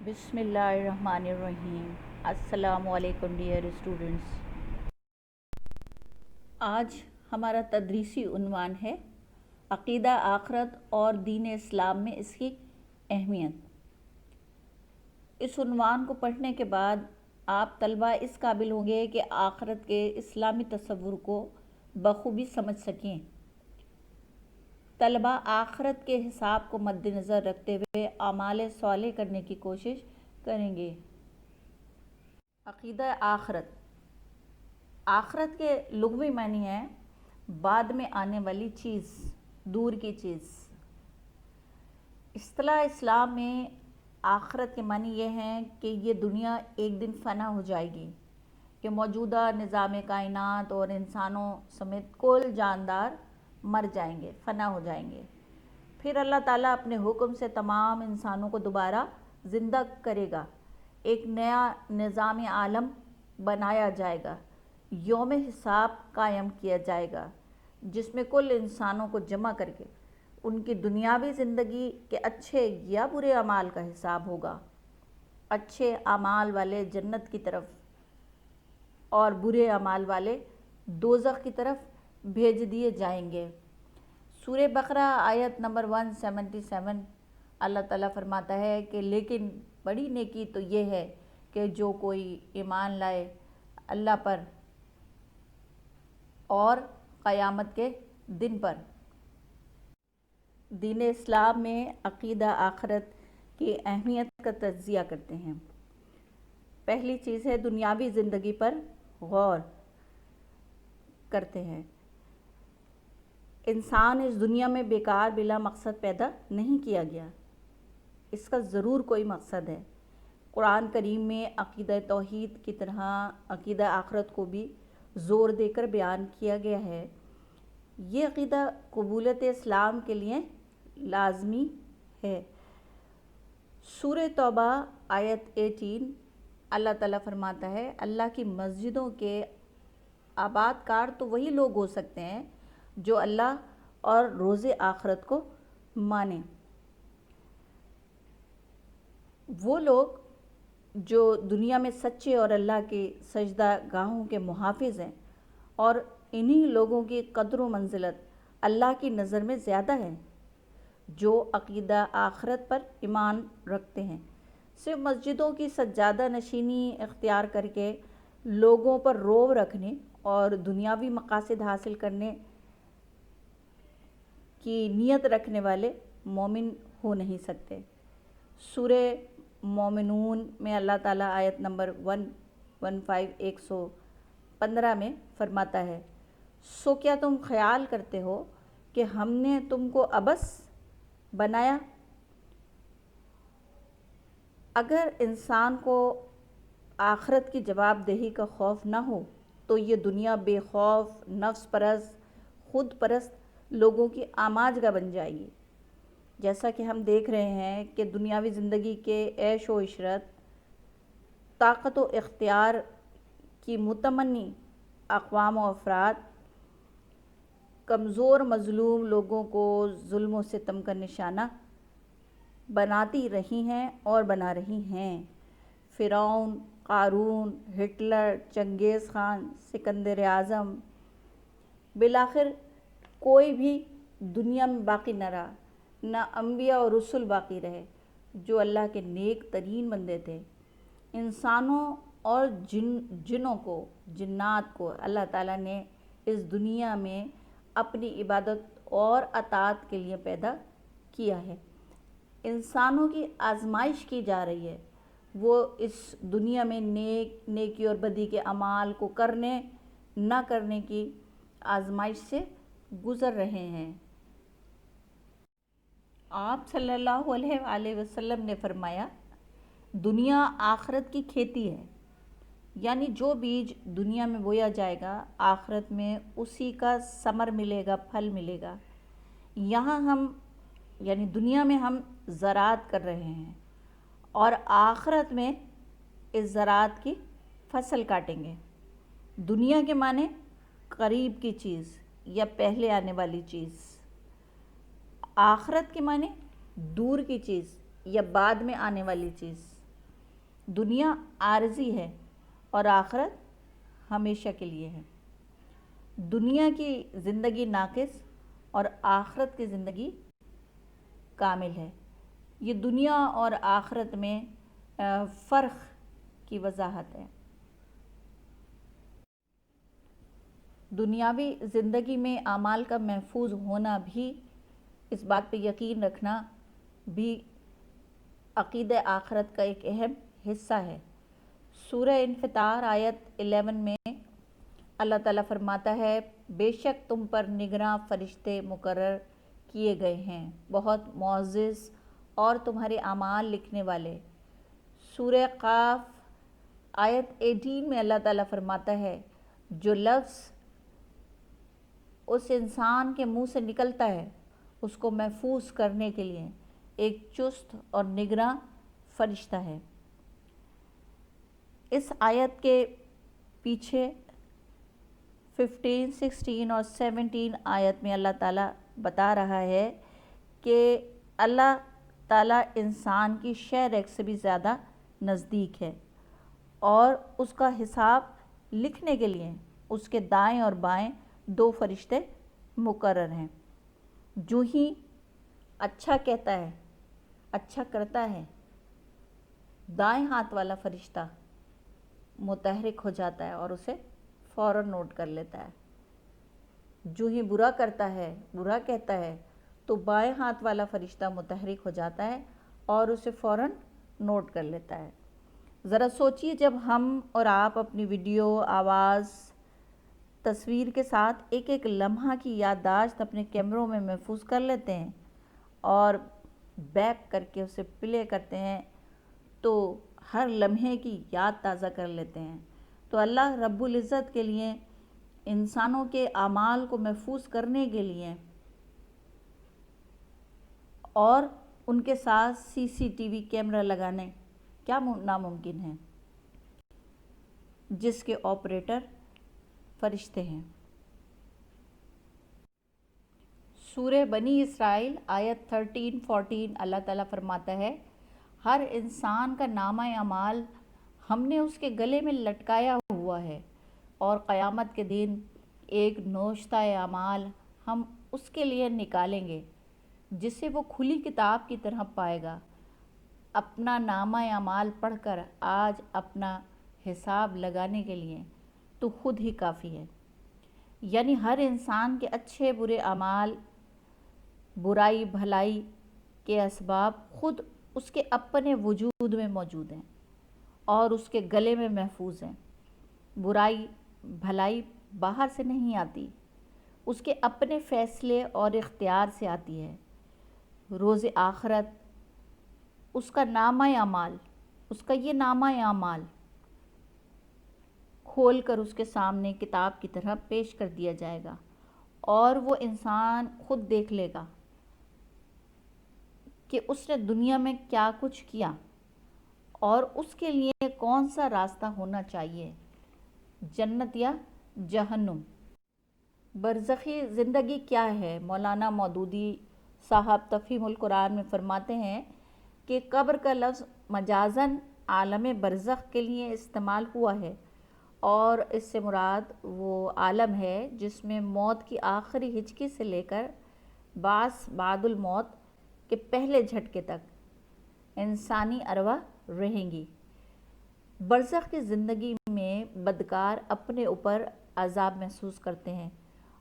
بسم اللہ الرحمن الرحیم۔ السلام علیکم ڈیئر اسٹوڈنٹس۔ آج ہمارا تدریسی عنوان ہے عقیدہ آخرت اور دین اسلام میں اس کی اہمیت۔ اس عنوان کو پڑھنے کے بعد آپ طلبہ اس قابل ہوں گے کہ آخرت کے اسلامی تصور کو بخوبی سمجھ سکیں۔ طلبہ آخرت کے حساب کو مد نظر رکھتے ہوئے اعمال صالح کرنے کی کوشش کریں گے۔ عقیدہ آخرت۔ آخرت کے لغوی معنی ہے بعد میں آنے والی چیز، دور کی چیز۔ اصطلاح اسلام میں آخرت کے معنی یہ ہیں کہ یہ دنیا ایک دن فنا ہو جائے گی، کہ موجودہ نظام کائنات اور انسانوں سمیت کل جاندار مر جائیں گے، فنا ہو جائیں گے۔ پھر اللہ تعالیٰ اپنے حکم سے تمام انسانوں کو دوبارہ زندہ کرے گا، ایک نیا نظام عالم بنایا جائے گا، یوم حساب قائم کیا جائے گا، جس میں کل انسانوں کو جمع کر کے ان کی دنیاوی زندگی کے اچھے یا برے اعمال کا حساب ہوگا۔ اچھے اعمال والے جنت کی طرف اور برے اعمال والے دوزخ کی طرف بھیج دیے جائیں گے۔ سورہ بقرہ آیت نمبر 177 اللہ تعالیٰ فرماتا ہے کہ لیکن بڑی نیکی تو یہ ہے کہ جو کوئی ایمان لائے اللہ پر اور قیامت کے دن پر۔ دین اسلام میں عقیدہ آخرت کی اہمیت کا تجزیہ کرتے ہیں۔ پہلی چیز ہے دنیاوی زندگی پر غور کرتے ہیں۔ انسان اس دنیا میں بیکار بلا مقصد پیدا نہیں کیا گیا، اس کا ضرور کوئی مقصد ہے۔ قرآن کریم میں عقیدہ توحید کی طرح عقیدہ آخرت کو بھی زور دے کر بیان کیا گیا ہے۔ یہ عقیدہ قبولیت اسلام کے لیے لازمی ہے۔ سورہ توبہ آیت 18 اللہ تعالیٰ فرماتا ہے اللہ کی مسجدوں کے آباد کار تو وہی لوگ ہو سکتے ہیں جو اللہ اور روز آخرت کو مانیں۔ وہ لوگ جو دنیا میں سچے اور اللہ کے سجدہ گاہوں کے محافظ ہیں، اور انہی لوگوں کی قدر و منزلت اللہ کی نظر میں زیادہ ہے جو عقیدہ آخرت پر ایمان رکھتے ہیں۔ صرف مسجدوں کی سجادہ نشینی اختیار کر کے لوگوں پر رعب رکھنے اور دنیاوی مقاصد حاصل کرنے کی نیت رکھنے والے مومن ہو نہیں سکتے۔ سورہ مومنون میں اللہ تعالیٰ آیت نمبر 115 میں فرماتا ہے سو کیا تم خیال کرتے ہو کہ ہم نے تم کو عبث بنایا؟ اگر انسان کو آخرت کی جواب دہی کا خوف نہ ہو تو یہ دنیا بے خوف، نفس پرست، خود پرست لوگوں کی آماجگاہ بن جائے گی۔ جیسا کہ ہم دیکھ رہے ہیں کہ دنیاوی زندگی کے عیش و عشرت، طاقت و اختیار کی متمنی اقوام و افراد کمزور مظلوم لوگوں کو ظلم و ستم کا نشانہ بناتی رہی ہیں اور بنا رہی ہیں۔ فرعون، قارون، ہٹلر، چنگیز خان، سکندر اعظم، بالآخر کوئی بھی دنیا میں باقی نہ رہا، نہ انبیاء اور رسول باقی رہے جو اللہ کے نیک ترین بندے تھے۔ انسانوں اور جنوں کو، جنات کو اللہ تعالیٰ نے اس دنیا میں اپنی عبادت اور اطاعت کے لیے پیدا کیا ہے۔ انسانوں کی آزمائش کی جا رہی ہے، وہ اس دنیا میں نیکی اور بدی کے اعمال کو کرنے نہ کرنے کی آزمائش سے گزر رہے ہیں۔ آپ صلی اللہ علیہ وآلہ وسلم نے فرمایا دنیا آخرت کی کھیتی ہے، یعنی جو بیج دنیا میں بویا جائے گا آخرت میں اسی کا ثمر ملے گا، پھل ملے گا۔ یہاں ہم یعنی دنیا میں ہم زراعت کر رہے ہیں اور آخرت میں اس زراعت کی فصل کاٹیں گے۔ دنیا کے معنی قریب کی چیز یا پہلے آنے والی چیز، آخرت کے معنی دور کی چیز یا بعد میں آنے والی چیز۔ دنیا عارضی ہے اور آخرت ہمیشہ کے لیے ہے۔ دنیا کی زندگی ناقص اور آخرت کی زندگی کامل ہے۔ یہ دنیا اور آخرت میں فرق کی وضاحت ہے۔ دنیاوی زندگی میں اعمال کا محفوظ ہونا بھی، اس بات پہ یقین رکھنا بھی عقیدہ آخرت کا ایک اہم حصہ ہے۔ سورہ انفطار آیت 11 میں اللہ تعالیٰ فرماتا ہے، بے شک تم پر نگراں فرشتے مقرر کیے گئے ہیں، بہت معزز اور تمہارے اعمال لکھنے والے۔ سورہ قاف آیت 18 میں اللہ تعالیٰ فرماتا ہے، جو لفظ اس انسان کے منہ سے نکلتا ہے اس کو محفوظ کرنے کے لیے ایک چست اور نگراں فرشتہ ہے۔ اس آیت کے پیچھے 15، 16 اور 17 آیت میں اللہ تعالیٰ بتا رہا ہے کہ اللہ تعالیٰ انسان کی شہ ریخ سے بھی زیادہ نزدیک ہے، اور اس کا حساب لکھنے کے لیے اس کے دائیں اور بائیں 2 فرشتے مقرر ہیں۔ جو ہی اچھا کہتا ہے، اچھا کرتا ہے، دائیں ہاتھ والا فرشتہ متحرک ہو جاتا ہے اور اسے فوراً نوٹ کر لیتا ہے۔ جو ہی برا کرتا ہے، برا کہتا ہے، تو بائیں ہاتھ والا فرشتہ متحرک ہو جاتا ہے اور اسے فوراً نوٹ کر لیتا ہے۔ ذرا سوچئے، جب ہم اور آپ اپنی ویڈیو، آواز، تصویر کے ساتھ ایک ایک لمحہ کی یادداشت اپنے کیمروں میں محفوظ کر لیتے ہیں اور بیک کر کے اسے پلے کرتے ہیں تو ہر لمحے کی یاد تازہ کر لیتے ہیں، تو اللہ رب العزت کے لیے انسانوں کے اعمال کو محفوظ کرنے کے لیے اور ان کے ساتھ CCTV کیمرہ لگانے کیا ناممکن ہے، جس کے آپریٹر فرشتے ہیں۔ سورہ بنی اسرائیل آیت 13، 14 اللہ تعالیٰ فرماتا ہے، ہر انسان کا نامہ اعمال ہم نے اس کے گلے میں لٹکایا ہوا ہے، اور قیامت کے دن ایک نوشتہ اعمال ہم اس کے لیے نکالیں گے جسے وہ کھلی کتاب کی طرح پائے گا۔ اپنا نامہ اعمال پڑھ کر آج اپنا حساب لگانے کے لیے تو خود ہی کافی ہے۔ یعنی ہر انسان کے اچھے برے اعمال، برائی بھلائی کے اسباب خود اس کے اپنے وجود میں موجود ہیں اور اس کے گلے میں محفوظ ہیں۔ برائی بھلائی باہر سے نہیں آتی، اس کے اپنے فیصلے اور اختیار سے آتی ہے۔ روز آخرت اس کا نامہ اعمال، اس کا یہ نامہ اعمال کھول کر اس کے سامنے کتاب کی طرح پیش کر دیا جائے گا، اور وہ انسان خود دیکھ لے گا کہ اس نے دنیا میں کیا کچھ کیا اور اس کے لیے کون سا راستہ ہونا چاہیے، جنت یا جہنم۔ برزخی زندگی کیا ہے؟ مولانا مودودی صاحب تفہیم القرآن میں فرماتے ہیں کہ قبر کا لفظ مجازاً عالم برزخ کے لیے استعمال ہوا ہے، اور اس سے مراد وہ عالم ہے جس میں موت کی آخری ہچکی سے لے کر بعث بعد الموت کے پہلے جھٹکے تک انسانی ارواح رہیں گی۔ برزخ کی زندگی میں بدکار اپنے اوپر عذاب محسوس کرتے ہیں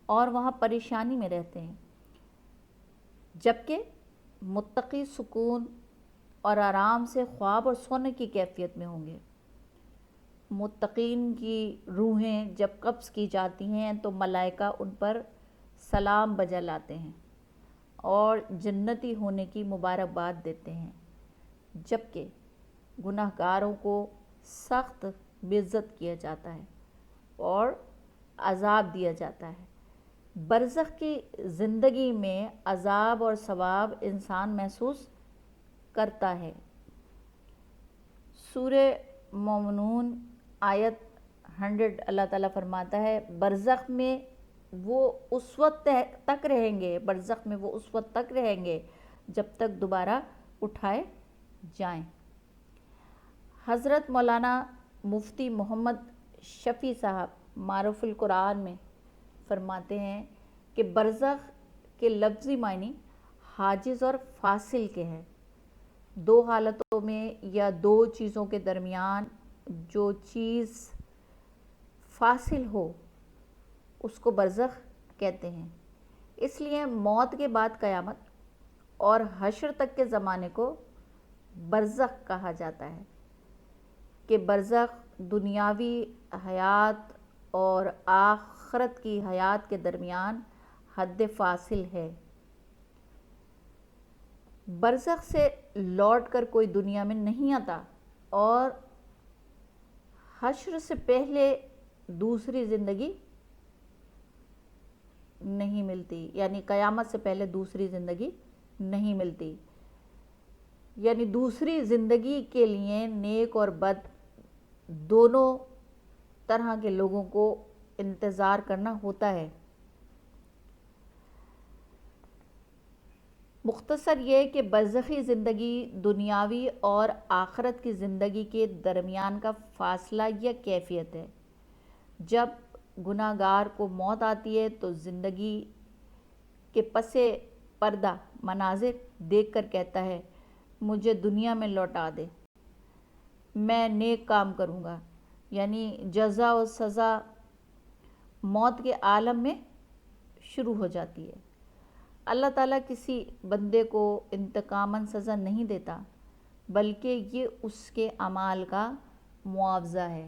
اور وہاں پریشانی میں رہتے ہیں، جبکہ متقی سکون اور آرام سے خواب اور سونے کی کیفیت میں ہوں گے۔ متقین کی روحیں جب قبض کی جاتی ہیں تو ملائکہ ان پر سلام بجا لاتے ہیں اور جنتی ہونے کی مبارکباد دیتے ہیں، جبکہ گناہگاروں کو سخت بے عزت کیا جاتا ہے اور عذاب دیا جاتا ہے۔ برزخ کی زندگی میں عذاب اور ثواب انسان محسوس کرتا ہے۔ سورہ مومنون آیت 100 اللہ تعالیٰ فرماتا ہے، برزخ میں وہ اس وقت تک رہیں گے، برزخ میں وہ اس وقت تک رہیں گے جب تک دوبارہ اٹھائے جائیں۔ حضرت مولانا مفتی محمد شفیع صاحب معروف القرآن میں فرماتے ہیں کہ برزخ کے لفظی معنی حاجز اور فاصل کے ہیں. دو حالتوں میں یا دو چیزوں کے درمیان جو چیز فاصل ہو اس کو برزخ کہتے ہیں. اس لیے موت کے بعد قیامت اور حشر تک کے زمانے کو برزخ کہا جاتا ہے کہ برزخ دنیاوی حیات اور آخرت کی حیات کے درمیان حد فاصل ہے. برزخ سے لوٹ کر کوئی دنیا میں نہیں آتا اور حشر سے پہلے دوسری زندگی نہیں ملتی، یعنی قیامت سے پہلے دوسری زندگی نہیں ملتی. یعنی دوسری زندگی کے لیے نیک اور بد دونوں طرح کے لوگوں کو انتظار کرنا ہوتا ہے. مختصر یہ کہ برزخی زندگی دنیاوی اور آخرت کی زندگی کے درمیان کا فاصلہ یا کیفیت ہے. جب گناہ گار کو موت آتی ہے تو زندگی کے پس پردہ مناظر دیکھ کر کہتا ہے مجھے دنیا میں لوٹا دے، میں نیک کام کروں گا. یعنی جزا و سزا موت کے عالم میں شروع ہو جاتی ہے. اللہ تعالیٰ کسی بندے کو انتقاماً سزا نہیں دیتا بلکہ یہ اس کے اعمال کا معاوضہ ہے.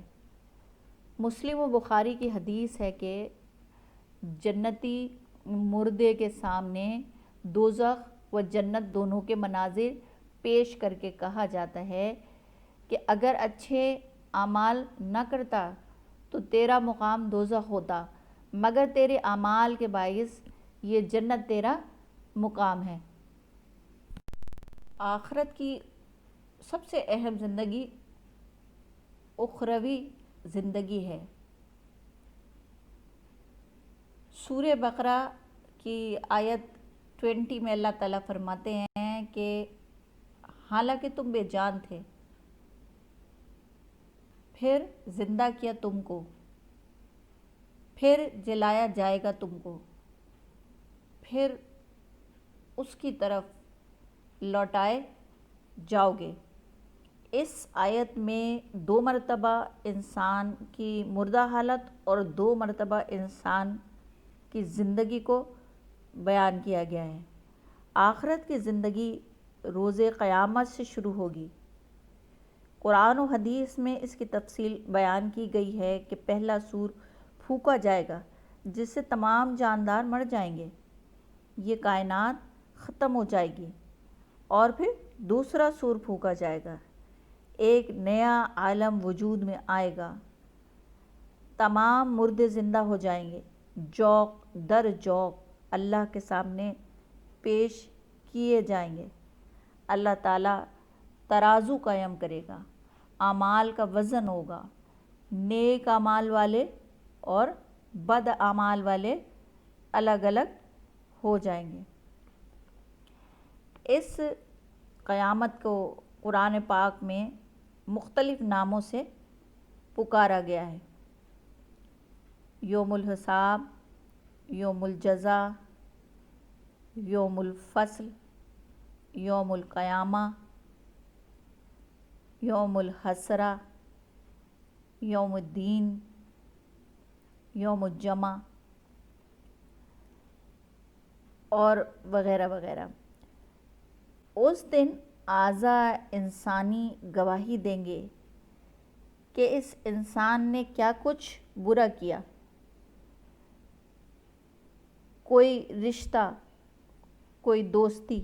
مسلم و بخاری کی حدیث ہے کہ جنتی مردے کے سامنے دوزخ و جنت دونوں کے مناظر پیش کر کے کہا جاتا ہے کہ اگر اچھے اعمال نہ کرتا تو تیرا مقام دوزخ ہوتا، مگر تیرے اعمال کے باعث یہ جنت تیرا مقام ہے. آخرت کی سب سے اہم زندگی اخروی زندگی ہے. سورہ بقرہ کی آیت 20 میں اللہ تعالیٰ فرماتے ہیں کہ حالانکہ تم بے جان تھے پھر زندہ کیا تم کو، پھر جلایا جائے گا تم کو، پھر اس کی طرف لوٹائے جاؤ گے. اس آیت میں 2 مرتبہ انسان کی مردہ حالت اور 2 مرتبہ انسان کی زندگی کو بیان کیا گیا ہے. آخرت کی زندگی روز قیامت سے شروع ہوگی. قرآن و حدیث میں اس کی تفصیل بیان کی گئی ہے کہ پہلا سور پھونکا جائے گا جس سے تمام جاندار مر جائیں گے، یہ کائنات ختم ہو جائے گی، اور پھر دوسرا سور پھونکا جائے گا، ایک نیا عالم وجود میں آئے گا، تمام مردے زندہ ہو جائیں گے، جوق در جوق اللہ کے سامنے پیش کیے جائیں گے. اللہ تعالیٰ ترازو قائم کرے گا، اعمال کا وزن ہوگا، نیک اعمال والے اور بد اعمال والے الگ الگ ہو جائیں گے. اس قیامت کو قرآن پاک میں مختلف ناموں سے پکارا گیا ہے. یوم الحساب، یوم الجزا، یوم الفصل، یوم القیامہ، یوم الحسرہ، یوم الدین، یوم الجمع اور وغیرہ وغیرہ. اس دن اعضاء انسانی گواہی دیں گے کہ اس انسان نے کیا کچھ برا کیا. کوئی رشتہ، کوئی دوستی،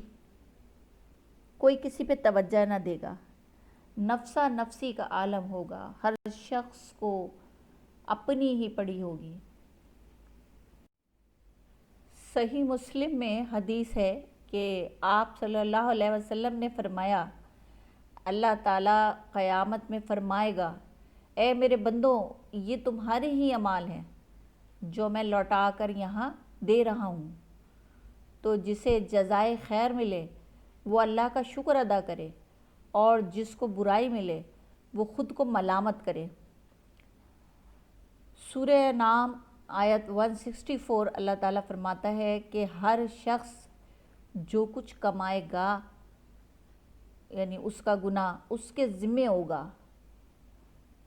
کوئی کسی پہ توجہ نہ دے گا، نفسا نفسی کا عالم ہوگا، ہر شخص کو اپنی ہی پڑی ہوگی. صحیح مسلم میں حدیث ہے کہ آپ صلی اللہ علیہ وسلم نے فرمایا اللہ تعالیٰ قیامت میں فرمائے گا اے میرے بندوں یہ تمہارے ہی اعمال ہیں جو میں لوٹا کر یہاں دے رہا ہوں، تو جسے جزائے خیر ملے وہ اللہ کا شکر ادا کرے، اور جس کو برائی ملے وہ خود کو ملامت کرے۔ سورہ نام آیت 164 اللہ تعالیٰ فرماتا ہے کہ ہر شخص جو کچھ کمائے گا یعنی اس کا گناہ اس کے ذمے ہوگا،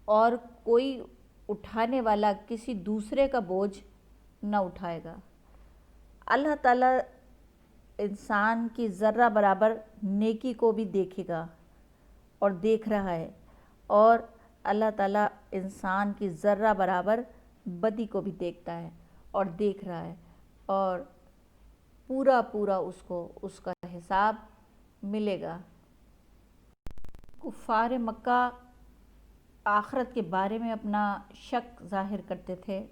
اور کوئی اٹھانے والا کسی دوسرے کا بوجھ نہ اٹھائے گا۔ اللہ تعالیٰ انسان کی ذرہ برابر نیکی کو بھی دیکھے گا اور دیکھ رہا ہے، اور اللہ تعالیٰ انسان کی ذرہ برابر بدی کو بھی دیکھتا ہے اور دیکھ رہا ہے، اور پورا اس کو اس کا حساب ملے گا۔ کفار مکہ آخرت کے بارے میں اپنا شک ظاہر کرتے تھے،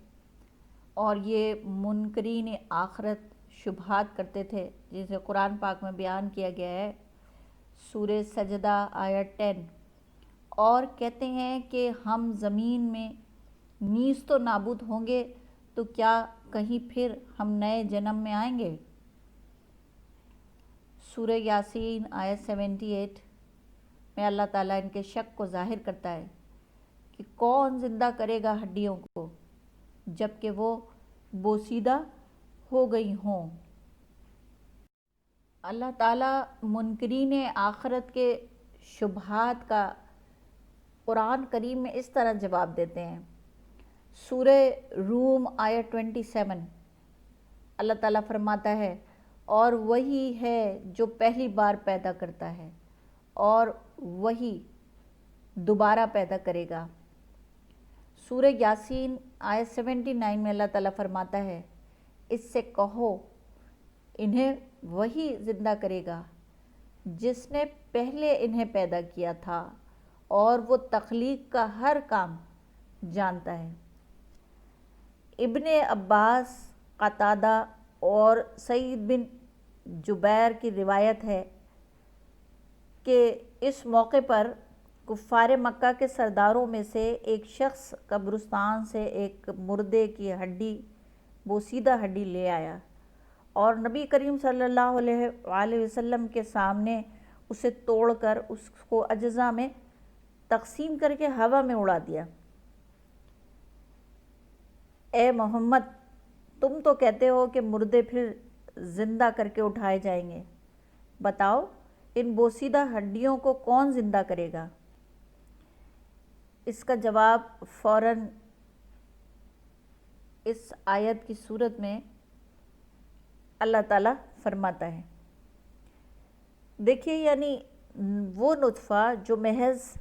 اور یہ منکرین آخرت شبہات کرتے تھے، جسے قرآن پاک میں بیان کیا گیا ہے سورہ سجدہ آیت 10، اور کہتے ہیں کہ ہم زمین میں نیز تو نابود ہوں گے، تو کیا کہیں پھر ہم نئے جنم میں آئیں گے۔ سورہ یاسین آیت 78 میں اللہ تعالیٰ ان کے شک کو ظاہر کرتا ہے کہ کون زندہ کرے گا ہڈیوں کو جب کہ وہ بوسیدہ ہو گئی ہوں۔ اللہ تعالیٰ منکرین آخرت کے شبہات کا قرآن کریم میں اس طرح جواب دیتے ہیں۔ سورہ روم آیت 27 اللہ تعالیٰ فرماتا ہے، اور وہی ہے جو پہلی بار پیدا کرتا ہے اور وہی دوبارہ پیدا کرے گا۔ سورہ یاسین آیت 79 میں اللہ تعالیٰ فرماتا ہے، اس سے کہو انہیں وہی زندہ کرے گا جس نے پہلے انہیں پیدا کیا تھا، اور وہ تخلیق کا ہر کام جانتا ہے۔ ابن عباس، قتادہ اور سعید بن جبیر کی روایت ہے کہ اس موقع پر کفار مکہ کے سرداروں میں سے ایک شخص قبرستان سے ایک مردے کی ہڈی، بوسیدہ ہڈی لے آیا، اور نبی کریم صلی اللہ علیہ وآلہ وسلم کے سامنے اسے توڑ کر اس کو اجزاء میں تقسیم کر کے ہوا میں اڑا دیا۔ اے محمد، تم تو کہتے ہو کہ مردے پھر زندہ کر کے اٹھائے جائیں گے، بتاؤ ان بوسیدہ ہڈیوں کو کون زندہ کرے گا؟ اس کا جواب فوراً اس آیت کی صورت میں اللہ تعالیٰ فرماتا ہے۔ دیکھیے، یعنی وہ نطفہ جو محض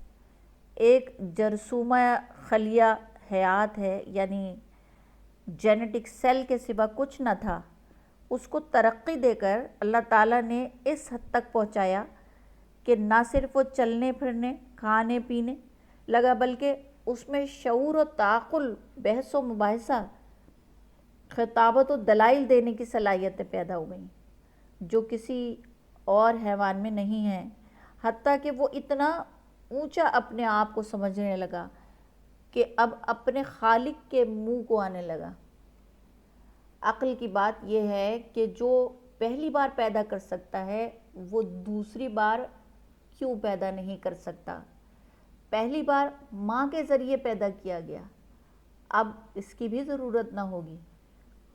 ایک جرثومہ خلیہ حیات ہے، یعنی جینیٹک سیل کے سوا کچھ نہ تھا، اس کو ترقی دے کر اللہ تعالیٰ نے اس حد تک پہنچایا کہ نہ صرف وہ چلنے پھرنے، کھانے پینے لگا، بلکہ اس میں شعور و تعقل، بحث و مباحثہ، خطابت و دلائل دینے کی صلاحیتیں پیدا ہو گئیں جو کسی اور حیوان میں نہیں ہیں، حتیٰ کہ وہ اتنا اونچا اپنے آپ کو سمجھنے لگا کہ اب اپنے خالق کے منہ کو آنے لگا۔ عقل کی بات یہ ہے کہ جو پہلی بار پیدا کر سکتا ہے وہ دوسری بار کیوں پیدا نہیں کر سکتا؟ پہلی بار ماں کے ذریعے پیدا کیا گیا، اب اس کی بھی ضرورت نہ ہوگی،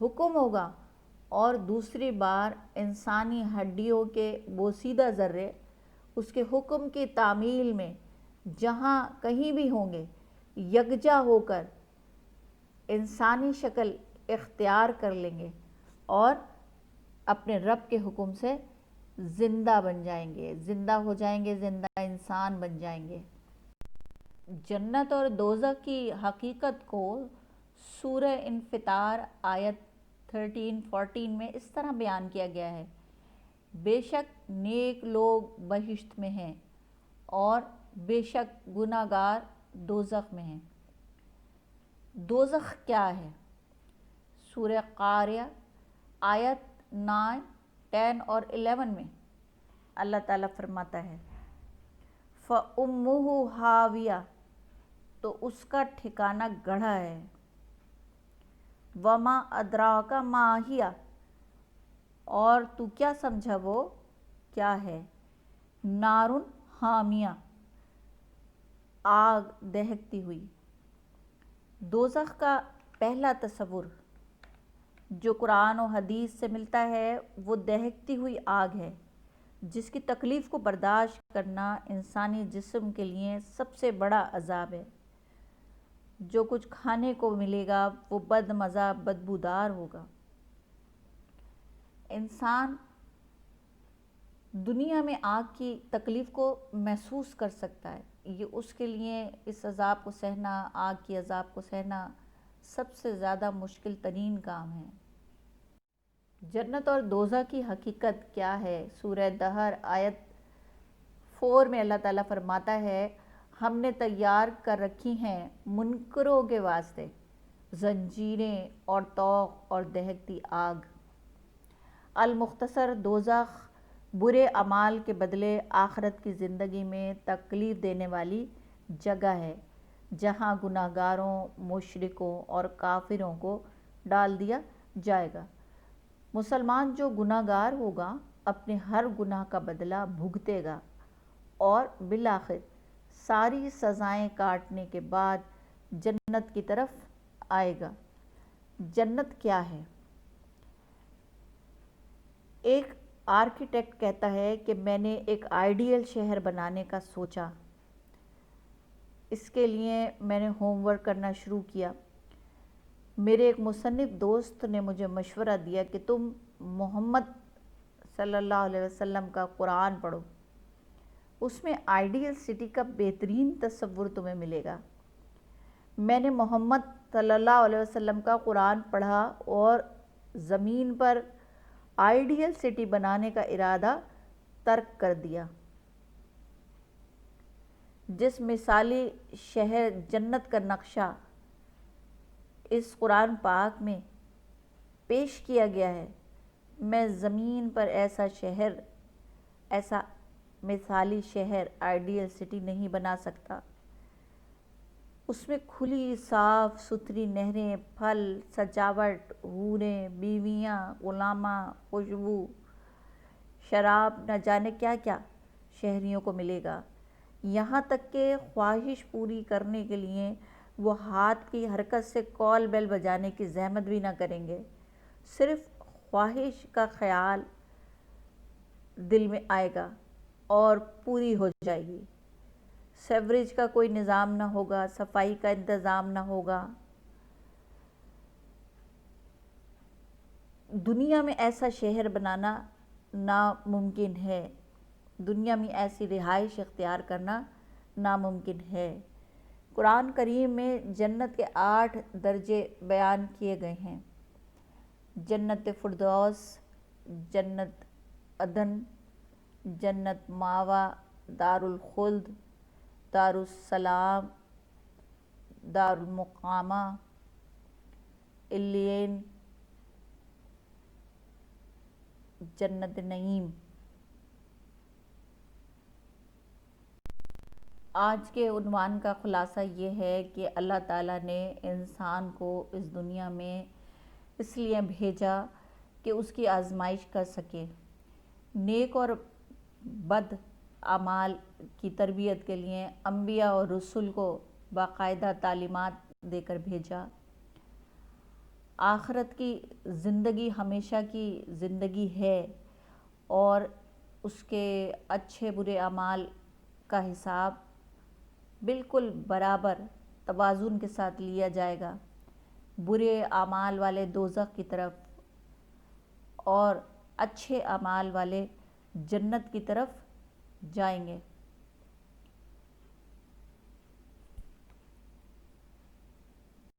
حکم ہوگا، اور دوسری بار انسانی ہڈیوں کے بوسیدہ ذرے اس کے حکم کی تعمیل میں جہاں کہیں بھی ہوں گے، یکجا ہو کر انسانی شکل اختیار کر لیں گے اور اپنے رب کے حکم سے زندہ بن جائیں گے، زندہ ہو جائیں گے، زندہ انسان بن جائیں گے۔ جنت اور دوزخ کی حقیقت کو سورہ انفطار آیت 13-14 میں اس طرح بیان کیا گیا ہے، بے شک نیک لوگ بہشت میں ہیں اور بے شک گناہ گار دوزخ میں ہیں۔ دوزخ کیا ہے؟ سورہ قاریہ آیت 9، 10 اور 11 میں اللہ تعالیٰ فرماتا ہے، فَأُمُّهُ ہاویہ، تو اس کا ٹھکانہ گڑھا ہے، وَمَا أَدْرَاكَ مَا هِیَ، اور تو کیا سمجھا وہ کیا ہے، نارٌ حامیہ، آگ دہکتی ہوئی۔ دوزخ کا پہلا تصور جو قرآن و حدیث سے ملتا ہے وہ دہکتی ہوئی آگ ہے، جس کی تکلیف کو برداشت کرنا انسانی جسم کے لیے سب سے بڑا عذاب ہے۔ جو کچھ کھانے کو ملے گا وہ بد مزہ بدبودار ہوگا۔ انسان دنیا میں آگ کی تکلیف کو محسوس کر سکتا ہے، یہ اس کے لیے اس عذاب کو سہنا، آگ کی عذاب کو سہنا سب سے زیادہ مشکل ترین کام ہے۔ جنت اور دوزخ کی حقیقت کیا ہے؟ سورہ دہر آیت 4 میں اللہ تعالیٰ فرماتا ہے، ہم نے تیار کر رکھی ہیں منکروں کے واسطے زنجیریں اور طوق اور دہکتی آگ۔ المختصر، دوزخ برے اعمال کے بدلے آخرت کی زندگی میں تکلیف دینے والی جگہ ہے، جہاں گناہ گاروں، مشرکوں اور کافروں کو ڈال دیا جائے گا۔ مسلمان جو گناہ گار ہوگا اپنے ہر گناہ کا بدلہ بھگتے گا اور بالآخر ساری سزائیں کاٹنے کے بعد جنت کی طرف آئے گا۔ جنت کیا ہے؟ ایک آرکیٹیکٹ کہتا ہے کہ میں نے ایک آئیڈیل شہر بنانے کا سوچا۔ اس کے لیے میں نے ہوم ورک کرنا شروع کیا۔ میرے ایک مصنف دوست نے مجھے مشورہ دیا کہ تم محمد صلی اللہ علیہ وسلم کا قرآن پڑھو، اس میں آئیڈیل سٹی کا بہترین تصور تمہیں ملے گا۔ میں نے محمد صلی اللہ علیہ وسلم کا قرآن پڑھا اور زمین پر آئیڈیل سٹی بنانے کا ارادہ ترک کر دیا۔ جس مثالی شہر جنت کا نقشہ اس قرآن پاک میں پیش کیا گیا ہے، میں زمین پر ایسا مثالی شہر آئیڈیل سٹی نہیں بنا سکتا۔ اس میں کھلی صاف ستھری نہریں، پھل، سجاوٹ، حوریں، بیویاں، غلاماں، خوشبو، شراب، نہ جانے کیا کیا شہریوں کو ملے گا۔ یہاں تک کہ خواہش پوری کرنے کے لیے وہ ہاتھ کی حرکت سے کال بیل بجانے کی زحمت بھی نہ کریں گے، صرف خواہش کا خیال دل میں آئے گا اور پوری ہو جائے گی۔ سیوریج کا کوئی نظام نہ ہوگا، صفائی کا انتظام نہ ہوگا۔ دنیا میں ایسا شہر بنانا ناممکن ہے، دنیا میں ایسی رہائش اختیار کرنا ناممکن ہے۔ قرآن کریم میں جنت کے 8 درجے بیان کیے گئے ہیں: جنت فردوس، جنت عدن، جنت مأویٰ، دارالخلد، دارالسلام، دارالمقامہ، علیین، جنت نعیم۔ آج کے عنوان کا خلاصہ یہ ہے کہ اللہ تعالیٰ نے انسان کو اس دنیا میں اس لیے بھیجا کہ اس کی آزمائش کر سکے، نیک اور بد اعمال کی تربیت کے لیے انبیاء اور رسل کو باقاعدہ تعلیمات دے کر بھیجا۔ آخرت کی زندگی ہمیشہ کی زندگی ہے اور اس کے اچھے برے اعمال کا حساب بالکل برابر توازن کے ساتھ لیا جائے گا۔ برے اعمال والے دوزخ کی طرف اور اچھے اعمال والے جنت کی طرف جائیں گے۔